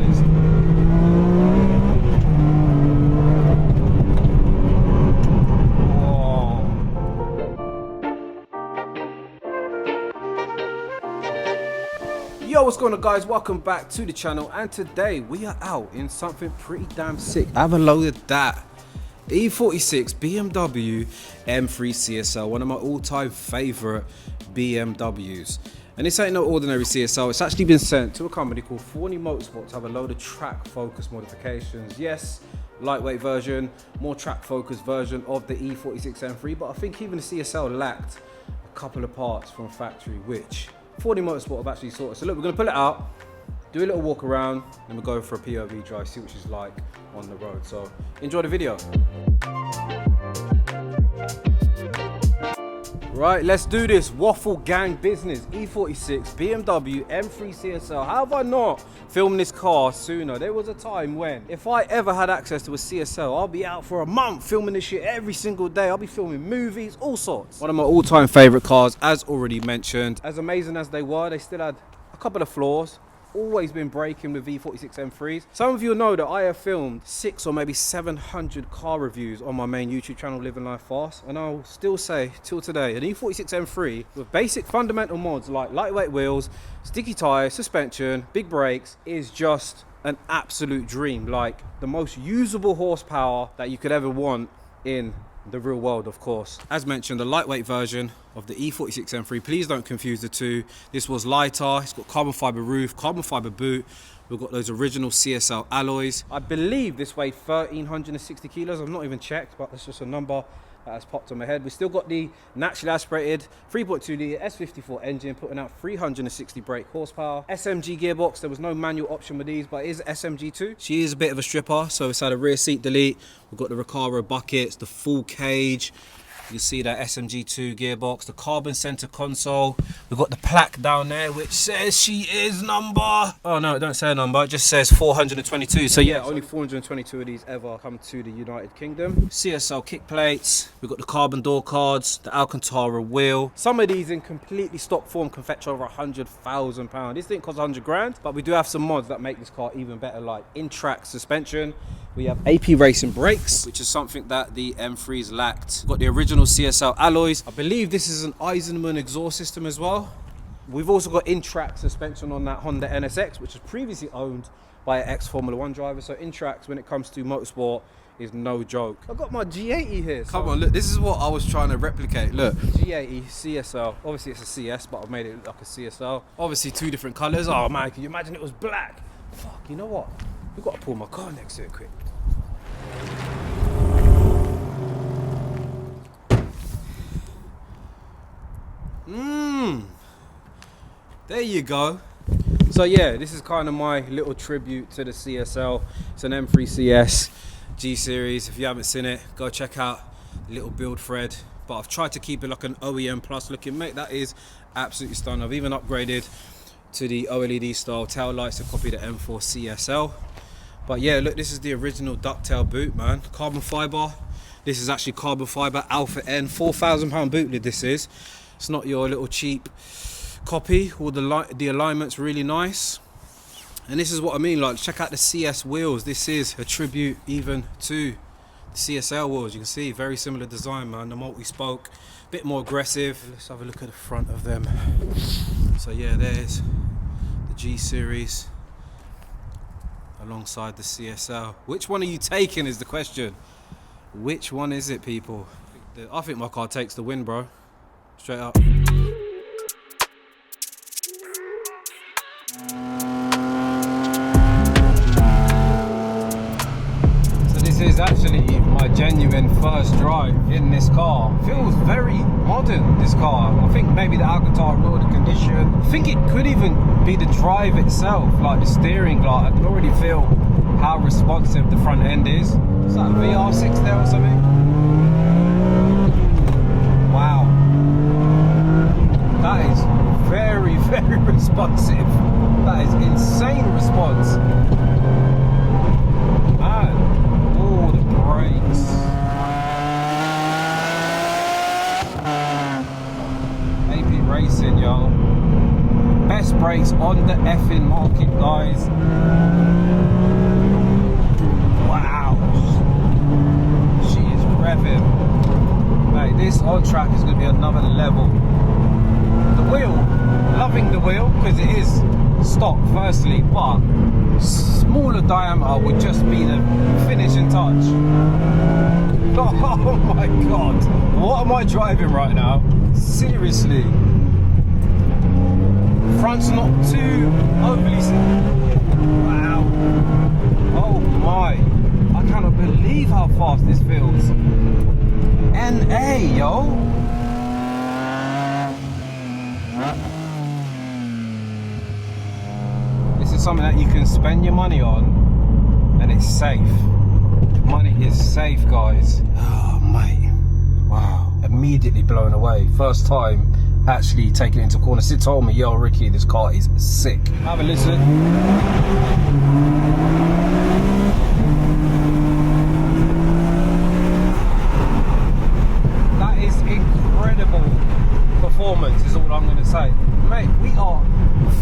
is. Yo, what's going on, guys? Welcome back to the channel, and today we are out in something pretty damn sick. Have a load of that E46 BMW M3 CSL, one of my all-time favorite BMWs. And this ain't no ordinary CSL. It's actually been sent to a company called Forney Motorsport to have a load of track focus modifications. Yes, lightweight version, more track focused version of the E46 M3, but I think even the CSL lacked a couple of parts from factory, which Forney Motorsport have actually sorted. So look, we're gonna pull it out, do a little walk around, and we'll go for a POV drive, see what she's like on the road. So enjoy the video. Right, let's do this. Waffle gang business. E46 BMW M3 CSL. How have I not filmed this car sooner? There was a time when, if I ever had access to a CSL, I'll be out for a month filming this shit every single day. I'll be filming movies, all sorts. One of my all-time favorite cars, as already mentioned. As amazing as they were, they still had a couple of flaws. Always been breaking with V46 M3s. Some of you know that I have filmed 600 or maybe 700 car reviews on my main YouTube channel, Living Life Fast, and I'll still say till today, an E46 M3 with basic fundamental mods like lightweight wheels, sticky tires, suspension, big brakes is just an absolute dream. Like the most usable horsepower that you could ever want in the real world, of course. As mentioned, the lightweight version of the E46 M3, please don't confuse the two. This was lighter, it's got carbon fiber roof, carbon fiber boot. We've got those original CSL alloys. I believe this weighed 1,360 kilos. I've not even checked, but that's just a number that has popped on my head. We still got the naturally aspirated 3.2 litre S54 engine, putting out 360 brake horsepower. SMG gearbox, there was no manual option with these, but it is SMG2. She is a bit of a stripper, so it's had a rear seat delete. We've got the Recaro buckets, the full cage. You see that SMG2 gearbox, the carbon center console. We've got the plaque down there which says she is number. Oh no, it don't say a number, it just says 422. So yeah, only 422 of these ever come to the United Kingdom. CSL kick plates. We've got the carbon door cards, the Alcantara wheel. Some of these in completely stock form can fetch over £100,000. This didn't cost 100 grand, but we do have some mods that make this car even better, like Intrax suspension. We have AP racing brakes, which is something that the M3s lacked. We've got the original CSL alloys. I believe this is an Eisenmann exhaust system as well. We've also got Intrax suspension on that Honda NSX, which was previously owned by an ex-Formula 1 driver. So Intrax, when it comes to motorsport, is no joke. I've got my G80 here. So come on, look, this is what I was trying to replicate. Look, G80 CSL. Obviously it's a CS, but I've made it look like a CSL. Obviously two different colors. Oh man, can you imagine it was black? Fuck, you know what? We've got to pull my car next to it quick. There you go. So yeah, this is kind of my little tribute to the CSL. It's an M3 CS G series. If you haven't seen it, go check out the little build thread. But I've tried to keep it like an OEM plus looking, mate. That is absolutely stunning. I've even upgraded to the OLED style tail lights to copy the M4 CSL. But yeah, look, this is the original ducktail boot, man. Carbon fiber. This is actually carbon fiber Alpha N, £4,000 boot lid this is. It's not your little cheap copy. All the alignment's really nice. And this is what I mean, like, check out the CS wheels. This is a tribute even to the CSL wheels. You can see, very similar design, man. The multi-spoke, a bit more aggressive. Let's have a look at the front of them. So yeah, there's the G series alongside the CSL. Which one are you taking is the question. Which one is it, people? I think my car takes the win, bro. Straight up. So this is actually my genuine first drive in this car. Feels very modern, this car. I think maybe the Alcantara wheel, the condition. I think it could even be the drive itself, like the steering. Like I can already feel how responsive the front end is. Is that a VR6 there or something? Wow. That is very, very responsive. That is insane response. Man, oh, the brakes. AP Racing, yo. Best brakes on the effing market, guys. on track is going to be another level. The wheel, loving the wheel because it is stock firstly, but smaller diameter would just be the finishing touch. Oh my god, what am I driving right now? Seriously. Front's not too overly. Wow. Oh my. I cannot believe how fast this feels. NA, yo. This is something that you can spend your money on and it's safe. Money is safe, guys. Oh, mate. Wow. Immediately blown away. First time actually taking it into corner. Sid told me, yo, Ricky, this car is sick. Have a listen. That is incredible performance, is all I'm going to say. Mate, we are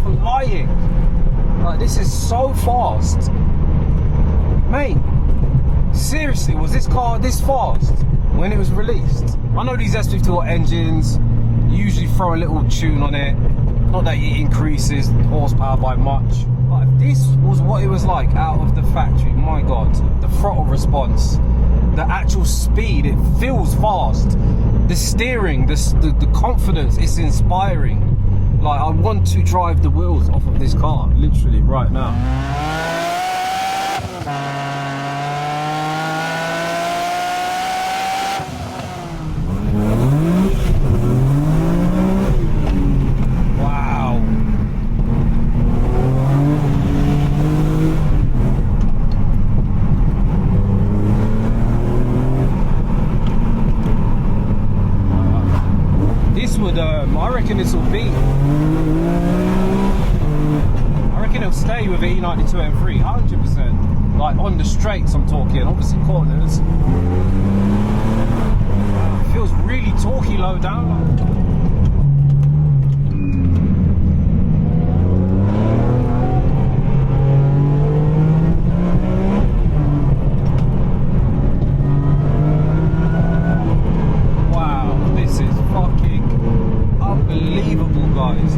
flying. Like, this is so fast. Mate, seriously, was this car this fast when it was released? I know these S54 engines usually throw a little tune on it, not that it increases horsepower by much, but if this was what it was like out of the factory, my god, the throttle response, the actual speed, it feels fast, the steering, the confidence, it's inspiring. Like, I want to drive the wheels off of this car literally right now. I reckon this will be. I reckon it'll stay with the E92 M3, 100%. Like on the straights, I'm talking. Obviously corners. It feels really torquey low down. Unbelievable, guys.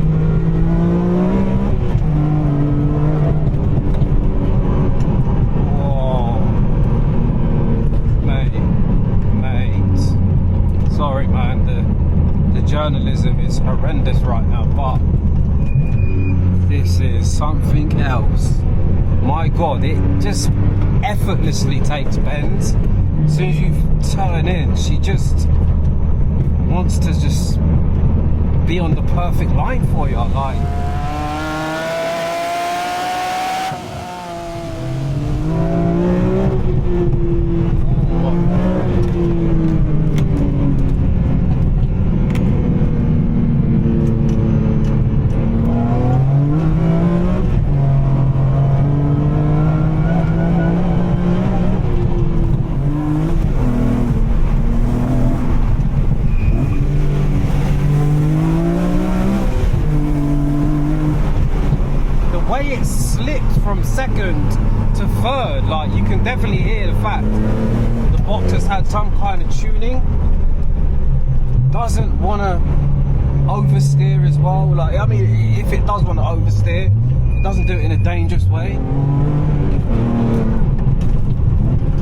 Whoa. Mate. Sorry, man, the journalism is horrendous right now, but this is something else. My god, it just effortlessly takes bends. As soon as you turn in, she just wants to just be on the perfect line for you, like. It slipped from second to third, like you can definitely hear the fact the box has had some kind of tuning. Doesn't want to oversteer as well. Like, I mean, if it does want to oversteer, it doesn't do it in a dangerous way.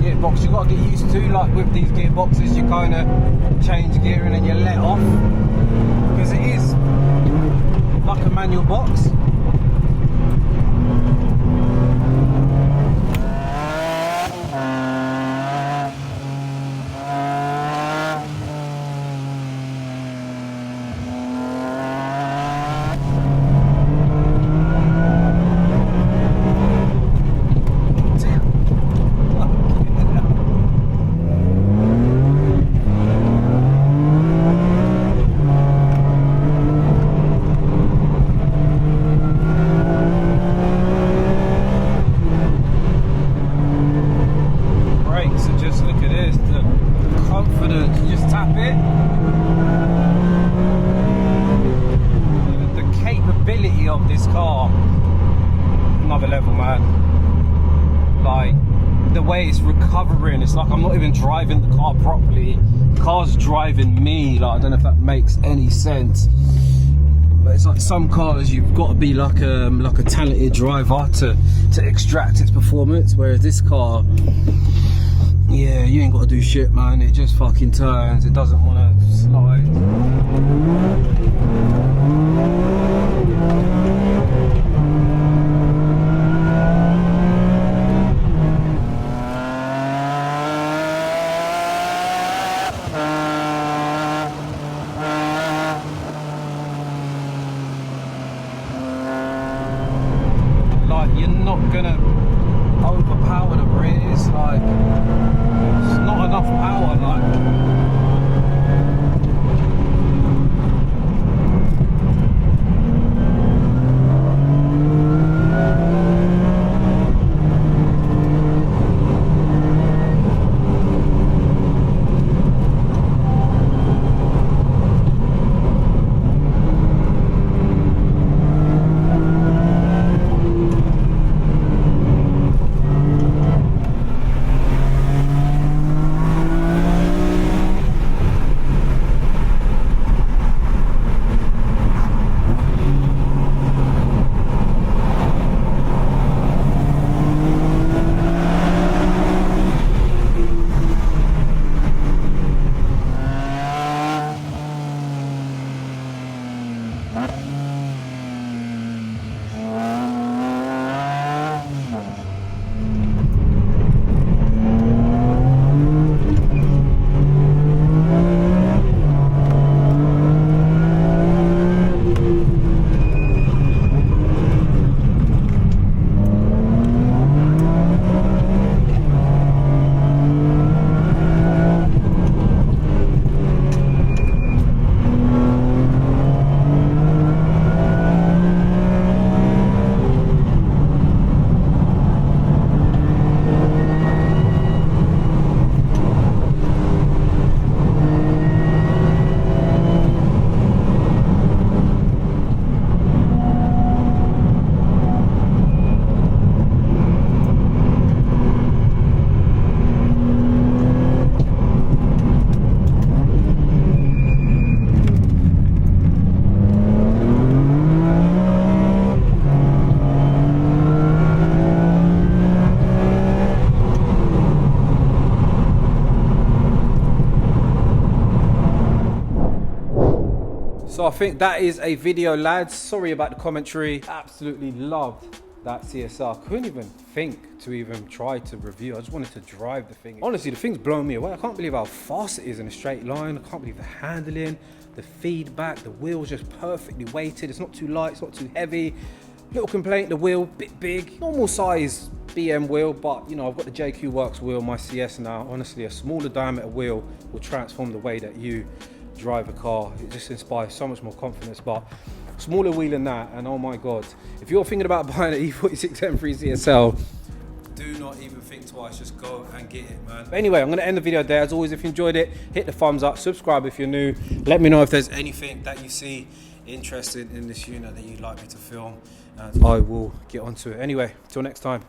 Gearbox, you got to get used to, like with these gearboxes, you kind of change gear and then you let off because it is like a manual box. Of this car, another level, man. Like, the way it's recovering, it's like I'm not even driving the car properly. The car's driving me. Like, I don't know if that makes any sense. But it's like some cars, you've got to be like a talented driver to extract its performance. Whereas this car, yeah, you ain't got to do shit, man. It just fucking turns. It doesn't want to slide. You're not gonna overpower the breeze, like it's not enough power, like. So I think that is a video, lads. Sorry about the commentary. Absolutely loved that CSL. Couldn't even think to even try to review. I just wanted to drive the thing. Honestly, the thing's blown me away. I can't believe how fast it is in a straight line. I can't believe the handling, the feedback, the wheel's just perfectly weighted. It's not too light, it's not too heavy. Little complaint, the wheel, bit big. Normal size BM wheel, but you know, I've got the JQ Works wheel, my CS now. Honestly, a smaller diameter wheel will transform the way that you drive a car. It just inspires so much more confidence. But smaller wheel than that, and oh my god, if you're thinking about buying an E46 M3 CSL, do not even think twice, just go and get it, man. But anyway, I'm going to end the video there. As always, if you enjoyed it, hit the thumbs up, subscribe if you're new. Let me know if there's anything that you see interested in this unit that you'd like me to film, and I will get onto it. Anyway, till next time.